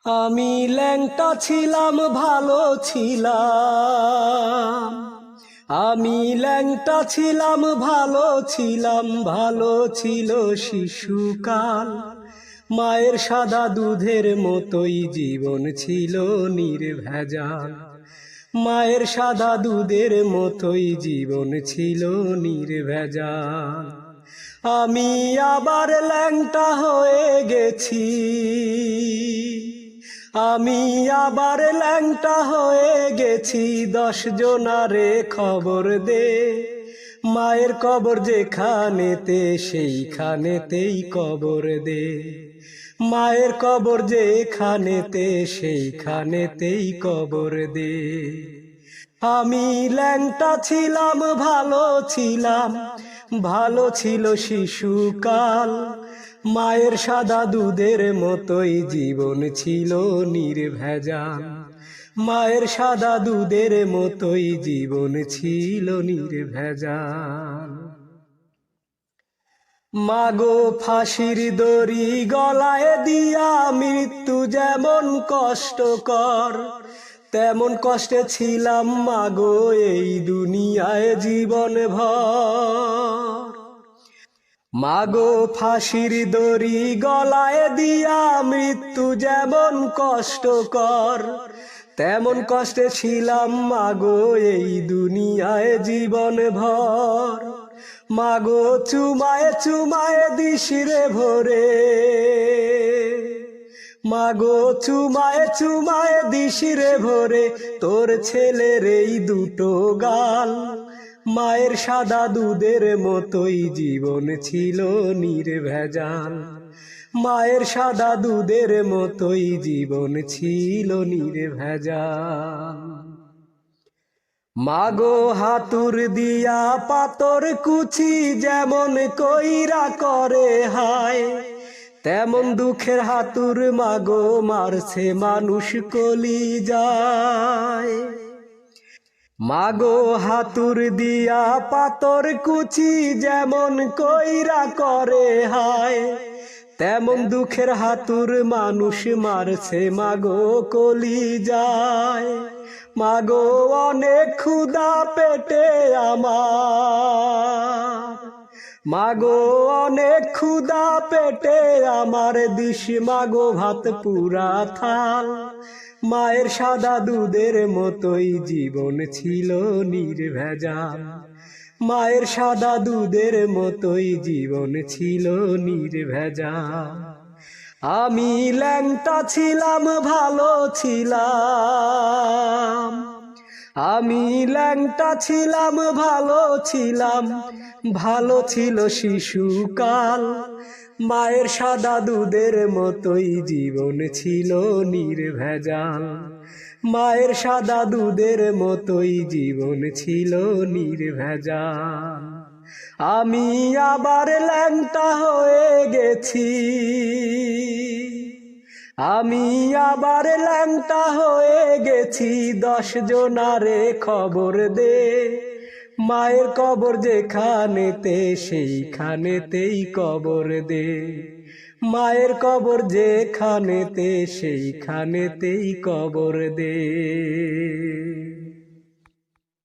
আমি ল্যাংটা ছিলাম ভালো ছিলাম, আমি ল্যাংটা ছিলাম ভালো ছিলাম, ভালো ছিল শিশুকাল। মায়ের সাদা দুধের মতোই জীবন ছিল নির্ভেজাল, মায়ের সাদা দুধের মতোই জীবন ছিল নির্ভেজাল। আমি আবার ল্যাংটা হয়ে গেছি, আমি আবার ল্যাংটা হয়ে গেছি। 10 জনারে খবর দে, মায়ের কবর যেখানেতে সেইখানেতেই কবর দে, মায়ের কবর যেখানেতে সেইখানেতেই কবর দে। আমি ল্যাংটা ছিলাম ভালো ছিলাম, ভালো ছিল শিশুকাল। মায়ের সাদা দুধের মতোই জীবন ছিল নির্ভেজাল, মায়ের সাদা দুধের মতোই জীবন ছিল নির্ভেজাল। মাগো ফাঁসির দড়ি গলায় দিয়া মৃত্যু যেমন কষ্টকর, তেমন কষ্টে ছিলাম মাগো এই দুনিয়ায় জীবন ভর। মাগো ফাঁসির দড়ি গলায় দিয়া মৃত্যু যেমন কষ্টকর, তেমন কষ্টে ছিলাম মাগো এই দুনিয়ায় জীবন ভর। মাগো চুমায় চুমায় দিশিরে ভরে, মাগো চুমায় চুমায় দিশিরে ভরে তোর ছেলের এই দুটো গাল। মায়ের সাদা দুধের মতোই জীবন ছিল নির্ভেজাল, মায়ের সাদা দুধের মতোই জীবন ছিল নির্ভেজাল। মাগো হাতুর দিয়া পাতর কুচি যেমন কইরা করে হায়, তেমন দুঃখের হাতুর মাগো মারছে মানুষ কলি যায়। মাগো হাতুর দিয়া পাতর কুচি যেমন কইরা করে হায়, তেমন দুঃখের হাতুর মানুষ মারছে মাগো কলি যায়। মাগো অনেক ক্ষুধা পেটে আমার, মাগো অনেক ক্ষুধা পেটে আমার, দিস মাগো ভাত পুরা থাল। মায়ের সাদা দুধের মতোই জীবন ছিল নির্ভেজাল, মায়ের সাদা দুধের মতোই জীবন ছিল নির্ভেজাল। আমি ল্যাংটা ছিলাম ভালো ছিলাম, আমি ল্যাংটা ছিলাম ভালো ছিলাম, ভালো ছিল শিশুকাল। মায়ের সাদা দুধের মতোই জীবন ছিল নির্ভেজাল, মায়ের সাদা দুধের মতোই জীবন ছিল নির্ভেজাল। আমি আবার ল্যাংটা হয়ে গেছি, আমি আবার ল্যাংটা হয়ে গেছি। 10 জনারে খবর দে, মায়ের কবর যেখানেতে সেইখানেতেই কবর দে, মায়ের কবর যেখানেতে সেইখানেতেই কবর দে।